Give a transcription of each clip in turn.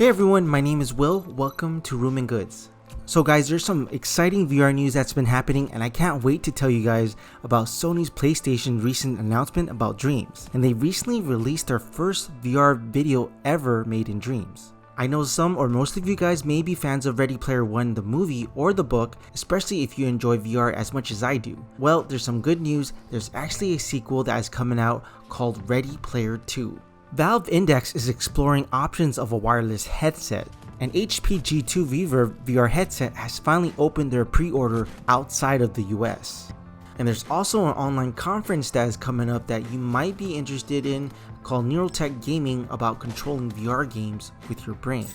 Hey everyone, my name is Will. Welcome to Room and Goods. So guys, there's some exciting VR news that's been happening and I can't wait to tell you guys about Sony's PlayStation recent announcement about Dreams. And they recently released their first VR video ever made in Dreams. I know some or most of you guys may be fans of Ready Player One, the movie or the book, especially if you enjoy VR as much as I do. Well, there's some good news. There's actually a sequel that is coming out called Ready Player 2. Valve Index is exploring options of a wireless headset. An HP G2 Reverb VR headset has finally opened their pre-order outside of the US. And there's also an online conference that is coming up that you might be interested in called Neurotech Gaming about controlling VR games with your brain.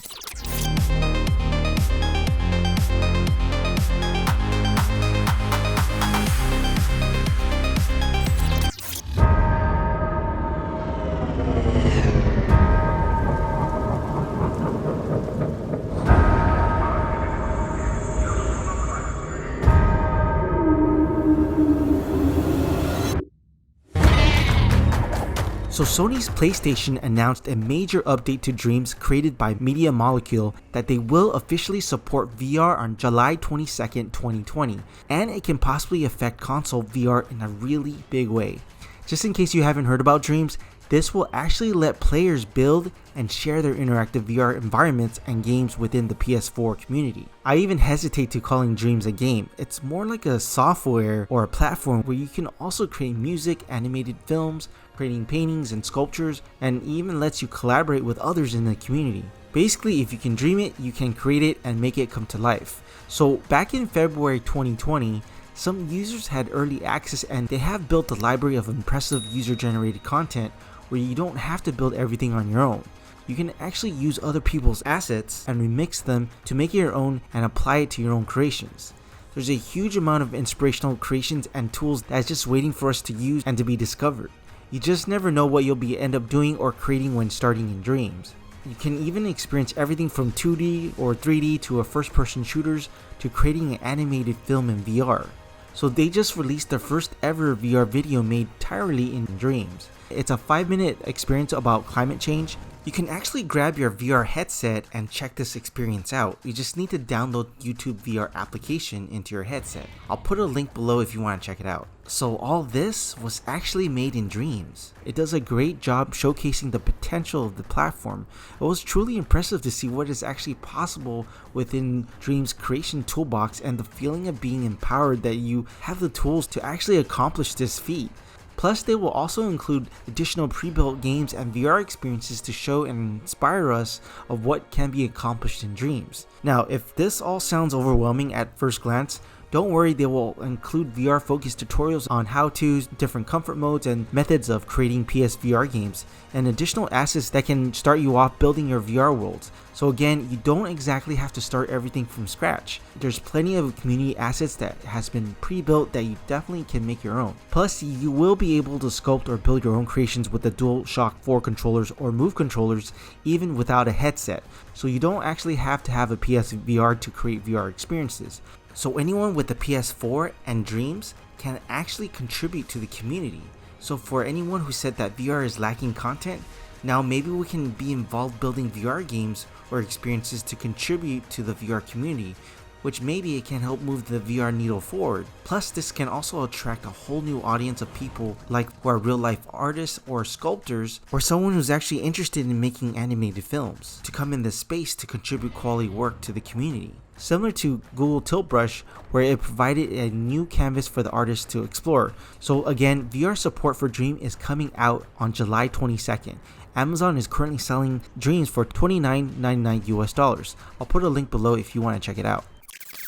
So Sony's PlayStation announced a major update to Dreams created by Media Molecule that they will officially support VR on July 22nd, 2020, and it can possibly affect console VR in a really big way. Just in case you haven't heard about Dreams, this will actually let players build and share their interactive VR environments and games within the PS4 community. I even hesitate to calling Dreams a game. It's more like a software or a platform where you can also create music, animated films, creating paintings and sculptures, and even lets you collaborate with others in the community. Basically, if you can dream it, you can create it and make it come to life. So back in February 2020, some users had early access and they have built a library of impressive user-generated content where you don't have to build everything on your own. You can actually use other people's assets and remix them to make it your own and apply it to your own creations. There's a huge amount of inspirational creations and tools that's just waiting for us to use and to be discovered. You just never know what you'll end up doing or creating when starting in Dreams. You can even experience everything from 2D or 3D to a first-person shooters to creating an animated film in VR. So they just released their first ever VR video made entirely in Dreams. It's a 5-minute experience about climate change. You can actually grab your VR headset and check this experience out. You just need to download YouTube VR application into your headset. I'll put a link below if you want to check it out. So all this was actually made in Dreams. It does a great job showcasing the potential of the platform. It was truly impressive to see what is actually possible within Dreams' creation toolbox and the feeling of being empowered that you have the tools to actually accomplish this feat. Plus, they will also include additional pre-built games and VR experiences to show and inspire us of what can be accomplished in Dreams. Now, if this all sounds overwhelming at first glance, don't worry, they will include VR-focused tutorials on how-tos, different comfort modes, and methods of creating PSVR games, and additional assets that can start you off building your VR worlds. So again, you don't exactly have to start everything from scratch. There's plenty of community assets that has been pre-built that you definitely can make your own. Plus, you will be able to sculpt or build your own creations with the DualShock 4 controllers or Move controllers even without a headset. So you don't actually have to have a PSVR to create VR experiences. So anyone with the PS4 and Dreams can actually contribute to the community. So for anyone who said that VR is lacking content, now maybe we can be involved building VR games or experiences to contribute to the VR community, which maybe it can help move the VR needle forward. Plus, this can also attract a whole new audience of people like who are real life artists or sculptors or someone who's actually interested in making animated films to come in this space to contribute quality work to the community. Similar to Google Tilt Brush, where it provided a new canvas for the artists to explore. So again, VR support for Dream is coming out on July 22nd. Amazon is currently selling Dreams for $29.99 US. I'll put a link below if you want to check it out.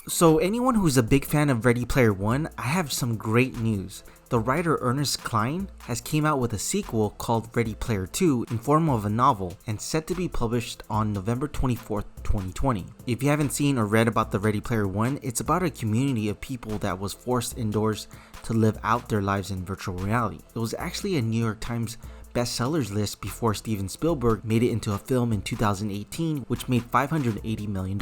So anyone who's a big fan of Ready Player One, I have some great news. The writer Ernest Cline has came out with a sequel called Ready Player 2 in form of a novel and set to be published on November 24th, 2020. If you haven't seen or read about the Ready Player One, it's about a community of people that was forced indoors to live out their lives in virtual reality. It was actually a New York Times bestsellers list before Steven Spielberg made it into a film in 2018, which made $580 million.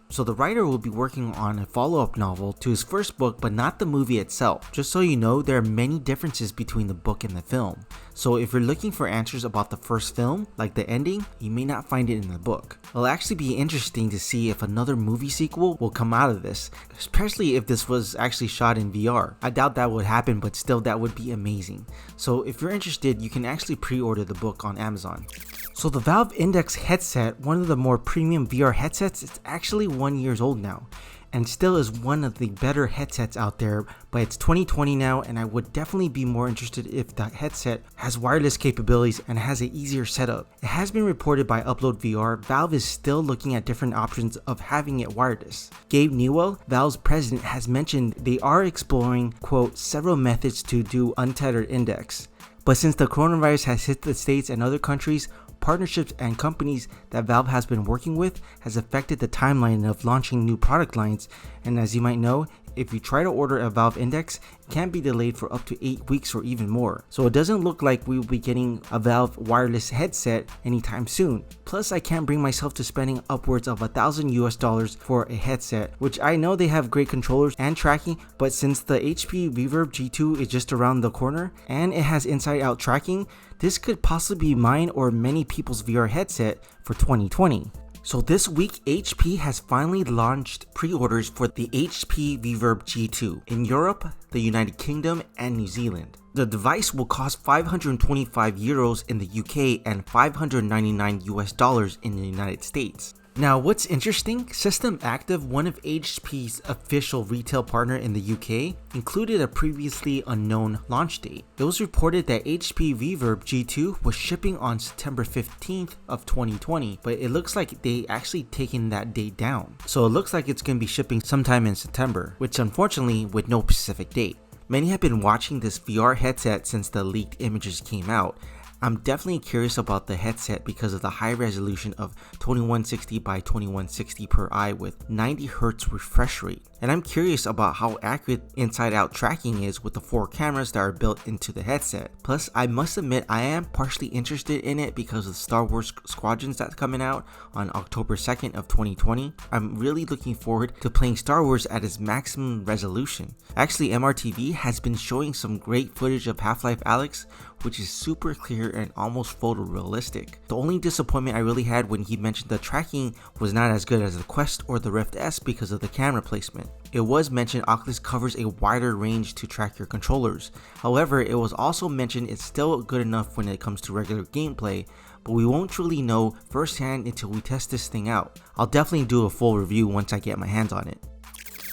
So the writer will be working on a follow-up novel to his first book, but not the movie itself. Just so you know, there are many differences between the book and the film. So if you're looking for answers about the first film, like the ending, you may not find it in the book. It'll actually be interesting to see if another movie sequel will come out of this, especially if this was actually shot in VR. I doubt that would happen, but still that would be amazing. So if you're interested, you can actually pre-order the book on Amazon. So the Valve Index headset, one of the more premium VR headsets, it's actually 1 year old now, and still is one of the better headsets out there, but it's 2020 now, and I would definitely be more interested if the headset has wireless capabilities and has an easier setup. It has been reported by Upload VR, Valve is still looking at different options of having it wireless. Gabe Newell, Valve's president, has mentioned they are exploring, quote, several methods to do untethered index. But since the coronavirus has hit the States and other countries, partnerships and companies that Valve has been working with has affected the timeline of launching new product lines, and as you might know, if you try to order a Valve Index, it can be delayed for up to 8 weeks or even more. So it doesn't look like we will be getting a Valve wireless headset anytime soon. Plus, I can't bring myself to spending upwards of $1,000 for a headset, which I know they have great controllers and tracking, but since the HP Reverb G2 is just around the corner and it has inside-out tracking, this could possibly be mine or many people's VR headset for 2020. So this week, HP has finally launched pre-orders for the HP Reverb G2 in Europe, the United Kingdom, and New Zealand. The device will cost 525 euros in the UK and $599 in the United States. Now, what's interesting, System Active, one of HP's official retail partner in the UK, included a previously unknown launch date. It was reported that HP Reverb G2 was shipping on September 15th of 2020, but it looks like they actually taken that date down. So it looks like it's going to be shipping sometime in September, which unfortunately with no specific date. Many have been watching this VR headset since the leaked images came out. I'm definitely curious about the headset because of the high resolution of 2160 by 2160 per eye with 90Hz refresh rate. And I'm curious about how accurate inside-out tracking is with the 4 cameras that are built into the headset. Plus, I must admit I am partially interested in it because of Star Wars Squadrons that's coming out on October 2nd of 2020. I'm really looking forward to playing Star Wars at its maximum resolution. Actually, MRTV has been showing some great footage of Half-Life Alyx, which is super clear and almost photorealistic. The only disappointment I really had when he mentioned the tracking was not as good as the Quest or the Rift S because of the camera placement. It was mentioned Oculus covers a wider range to track your controllers. However, it was also mentioned it's still good enough when it comes to regular gameplay, but we won't truly know firsthand until we test this thing out. I'll definitely do a full review once I get my hands on it.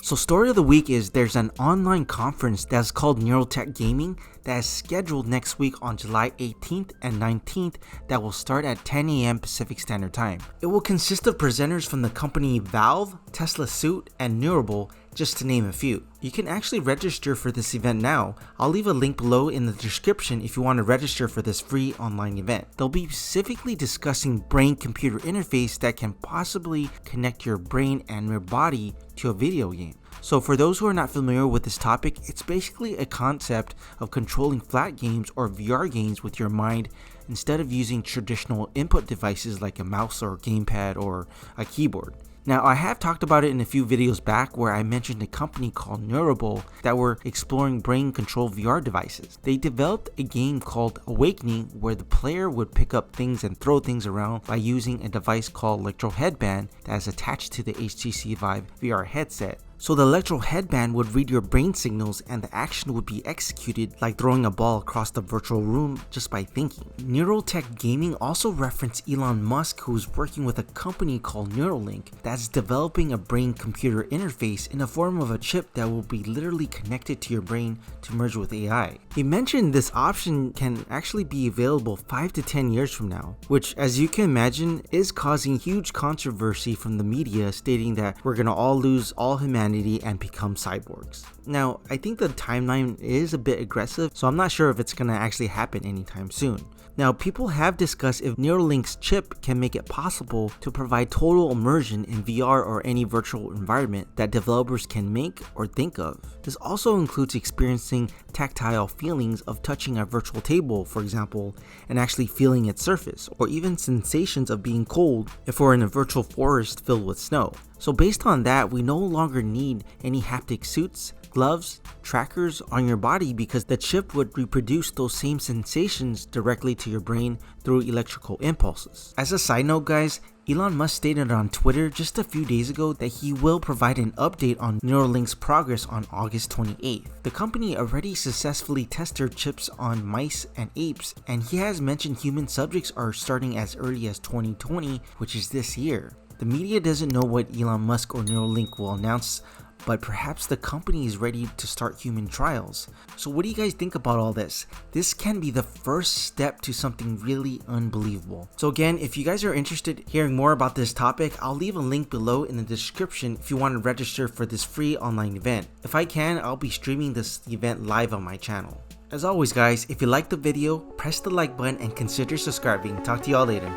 So story of the week is there's an online conference that's called Neurotech Gaming that is scheduled next week on July 18th and 19th that will start at 10 AM Pacific Standard Time. It will consist of presenters from the company Valve, Tesla Suit, and Neurable, just to name a few. You can actually register for this event now. I'll leave a link below in the description if you want to register for this free online event. They'll be specifically discussing brain-computer interface that can possibly connect your brain and your body to a video game. So for those who are not familiar with this topic, it's basically a concept of controlling flat games or VR games with your mind instead of using traditional input devices like a mouse or a gamepad or a keyboard. Now, I have talked about it in a few videos back where I mentioned a company called Neurable that were exploring brain control VR devices. They developed a game called Awakening where the player would pick up things and throw things around by using a device called Electro Headband that is attached to the HTC Vive VR headset. So the electro headband would read your brain signals and the action would be executed like throwing a ball across the virtual room just by thinking. Neurotech Gaming also referenced Elon Musk, who's working with a company called Neuralink that's developing a brain-computer interface in the form of a chip that will be literally connected to your brain to merge with AI. He mentioned this option can actually be available 5 to 10 years from now, which as you can imagine is causing huge controversy from the media stating that we're gonna all lose all humanity and become cyborgs. Now, I think the timeline is a bit aggressive, so I'm not sure if it's gonna actually happen anytime soon. Now, people have discussed if Neuralink's chip can make it possible to provide total immersion in VR or any virtual environment that developers can make or think of. This also includes experiencing tactile feelings of touching a virtual table, for example, and actually feeling its surface, or even sensations of being cold if we're in a virtual forest filled with snow. So based on that, we no longer need any haptic suits, gloves, trackers on your body, because the chip would reproduce those same sensations directly to your brain through electrical impulses. As a side note guys, Elon Musk stated on Twitter just a few days ago that he will provide an update on Neuralink's progress on August 28th. The company already successfully tested their chips on mice and apes, and he has mentioned human subjects are starting as early as 2020, which is this year. The media doesn't know what Elon Musk or Neuralink will announce, but perhaps the company is ready to start human trials. So what do you guys think about all this? This can be the first step to something really unbelievable. So again, if you guys are interested in hearing more about this topic, I'll leave a link below in the description if you want to register for this free online event. If I can, I'll be streaming this event live on my channel. As always guys, if you liked the video, press the like button and consider subscribing. Talk to y'all later.